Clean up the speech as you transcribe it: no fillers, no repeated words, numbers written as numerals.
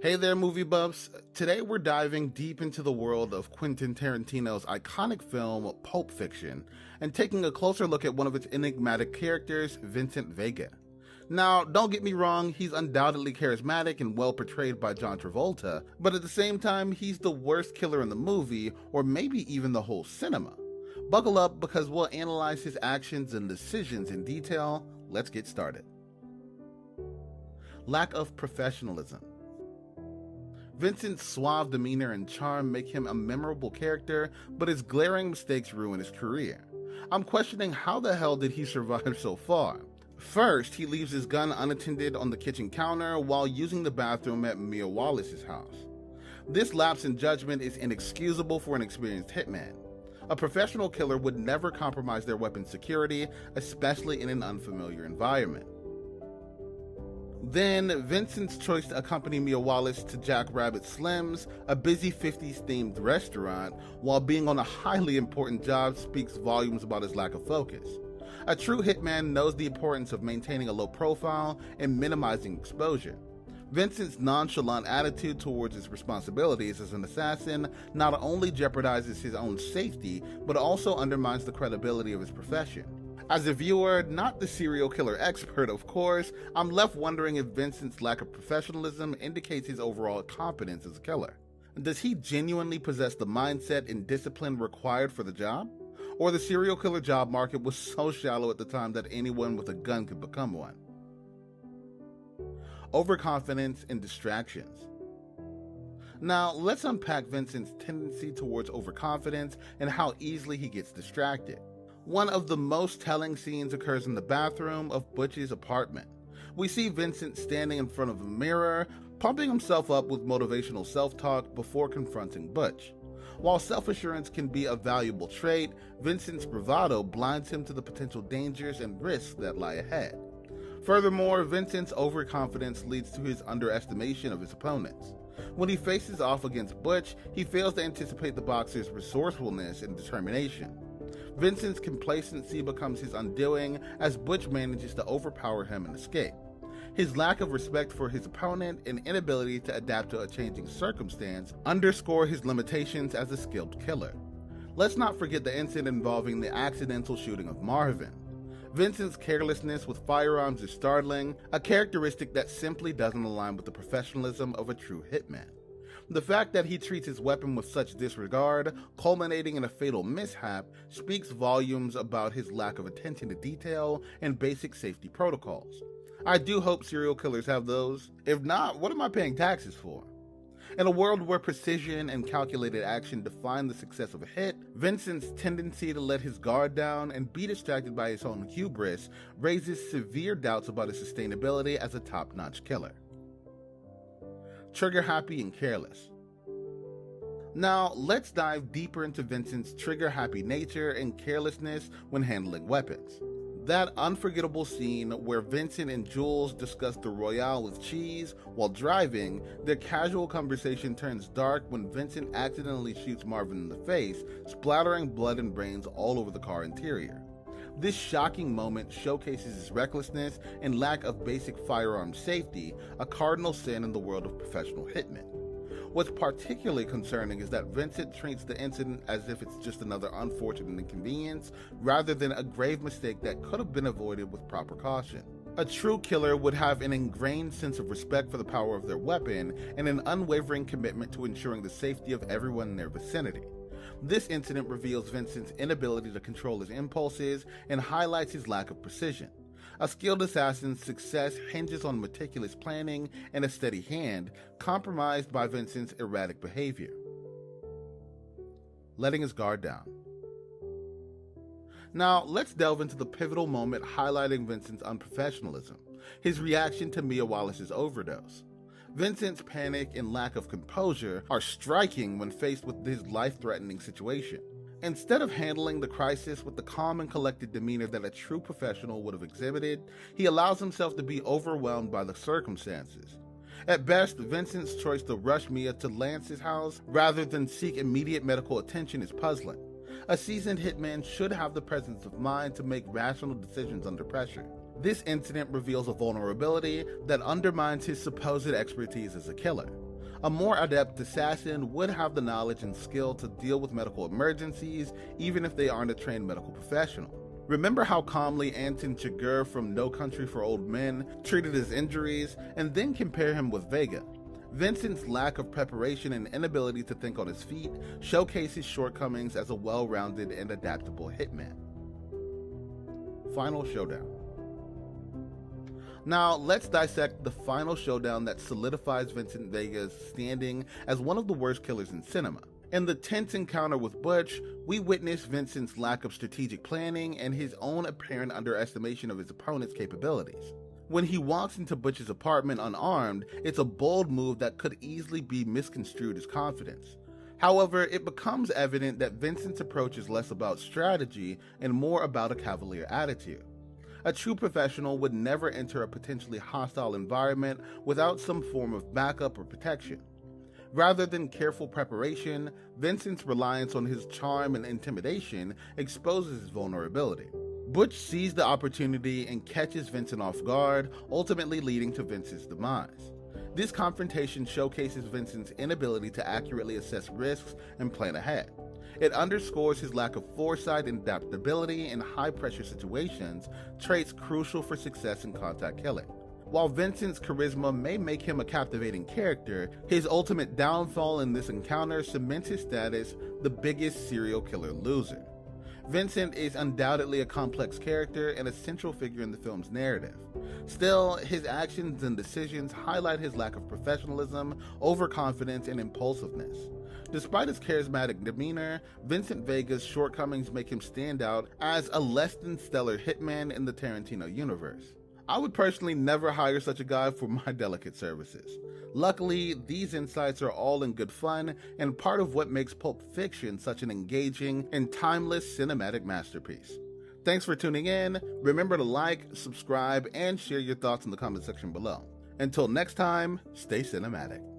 Hey there, movie buffs. Today we're diving deep into the world of Quentin Tarantino's iconic film, Pulp Fiction, and taking a closer look at one of its enigmatic characters, Vincent Vega. Now, don't get me wrong, he's undoubtedly charismatic and well portrayed by John Travolta, but at the same time, he's the worst killer in the movie, or maybe even the whole cinema. Buckle up because we'll analyze his actions and decisions in detail. Let's get started. Lack of professionalism. Vincent's suave demeanor and charm make him a memorable character, but his glaring mistakes ruin his career. I'm questioning how the hell did he survive so far? First, he leaves his gun unattended on the kitchen counter while using the bathroom at Mia Wallace's house. This lapse in judgment is inexcusable for an experienced hitman. A professional killer would never compromise their weapon security, especially in an unfamiliar environment. Then, Vincent's choice to accompany Mia Wallace to Jack Rabbit Slim's, a busy 50s themed restaurant, while being on a highly important job speaks volumes about his lack of focus. A true hitman knows the importance of maintaining a low profile and minimizing exposure. Vincent's nonchalant attitude towards his responsibilities as an assassin not only jeopardizes his own safety, but also undermines the credibility of his profession. As a viewer, not the serial killer expert, of course, I'm left wondering if Vincent's lack of professionalism indicates his overall competence as a killer. Does he genuinely possess the mindset and discipline required for the job? Or the serial killer job market was so shallow at the time that anyone with a gun could become one? Overconfidence and distractions. Now, let's unpack Vincent's tendency towards overconfidence and how easily he gets distracted. One of the most telling scenes occurs in the bathroom of Butch's apartment. We see Vincent standing in front of a mirror, pumping himself up with motivational self-talk before confronting Butch. While self-assurance can be a valuable trait, Vincent's bravado blinds him to the potential dangers and risks that lie ahead. Furthermore, Vincent's overconfidence leads to his underestimation of his opponents. When he faces off against Butch, he fails to anticipate the boxer's resourcefulness and determination. Vincent's complacency becomes his undoing as Butch manages to overpower him and escape. His lack of respect for his opponent and inability to adapt to a changing circumstance underscore his limitations as a skilled killer. Let's not forget the incident involving the accidental shooting of Marvin. Vincent's carelessness with firearms is startling, a characteristic that simply doesn't align with the professionalism of a true hitman. The fact that he treats his weapon with such disregard, culminating in a fatal mishap, speaks volumes about his lack of attention to detail and basic safety protocols. I do hope serial killers have those. If not, what am I paying taxes for? In a world where precision and calculated action define the success of a hit, Vincent's tendency to let his guard down and be distracted by his own hubris raises severe doubts about his sustainability as a top-notch killer. Trigger-happy and careless. Now, let's dive deeper into Vincent's trigger-happy nature and carelessness when handling weapons. That unforgettable scene where Vincent and Jules discuss the Royale with cheese while driving, their casual conversation turns dark when Vincent accidentally shoots Marvin in the face, splattering blood and brains all over the car interior. This shocking moment showcases his recklessness and lack of basic firearm safety, a cardinal sin in the world of professional hitmen. What's particularly concerning is that Vincent treats the incident as if it's just another unfortunate inconvenience, rather than a grave mistake that could have been avoided with proper caution. A true killer would have an ingrained sense of respect for the power of their weapon and an unwavering commitment to ensuring the safety of everyone in their vicinity. This incident reveals Vincent's inability to control his impulses and highlights his lack of precision. A skilled assassin's success hinges on meticulous planning and a steady hand, compromised by Vincent's erratic behavior. Letting his guard down. Now, let's delve into the pivotal moment highlighting Vincent's unprofessionalism, his reaction to Mia Wallace's overdose. Vincent's panic and lack of composure are striking when faced with his life-threatening situation. Instead of handling the crisis with the calm and collected demeanor that a true professional would have exhibited, he allows himself to be overwhelmed by the circumstances. At best, Vincent's choice to rush Mia to Lance's house rather than seek immediate medical attention is puzzling. A seasoned hitman should have the presence of mind to make rational decisions under pressure. This incident reveals a vulnerability that undermines his supposed expertise as a killer. A more adept assassin would have the knowledge and skill to deal with medical emergencies, even if they aren't a trained medical professional. Remember how calmly Anton Chigurh from No Country for Old Men treated his injuries, and then compare him with Vega. Vincent's lack of preparation and inability to think on his feet showcase his shortcomings as a well-rounded and adaptable hitman. Final showdown. Now, let's dissect the final showdown that solidifies Vincent Vega's standing as one of the worst killers in cinema. In the tense encounter with Butch, we witness Vincent's lack of strategic planning and his own apparent underestimation of his opponent's capabilities. When he walks into Butch's apartment unarmed, it's a bold move that could easily be misconstrued as confidence. However, it becomes evident that Vincent's approach is less about strategy and more about a cavalier attitude. A true professional would never enter a potentially hostile environment without some form of backup or protection. Rather than careful preparation, Vincent's reliance on his charm and intimidation exposes his vulnerability. Butch sees the opportunity and catches Vincent off guard, ultimately leading to Vincent's demise. This confrontation showcases Vincent's inability to accurately assess risks and plan ahead. It underscores his lack of foresight and adaptability in high-pressure situations, traits crucial for success in contact killing. While Vincent's charisma may make him a captivating character, his ultimate downfall in this encounter cements his status the biggest serial killer loser. Vincent is undoubtedly a complex character and a central figure in the film's narrative. Still, his actions and decisions highlight his lack of professionalism, overconfidence, and impulsiveness. Despite his charismatic demeanor, Vincent Vega's shortcomings make him stand out as a less than stellar hitman in the Tarantino universe. I would personally never hire such a guy for my delicate services. Luckily, these insights are all in good fun and part of what makes Pulp Fiction such an engaging and timeless cinematic masterpiece. Thanks for tuning in. Remember to like, subscribe, and share your thoughts in the comment section below. Until next time, stay cinematic.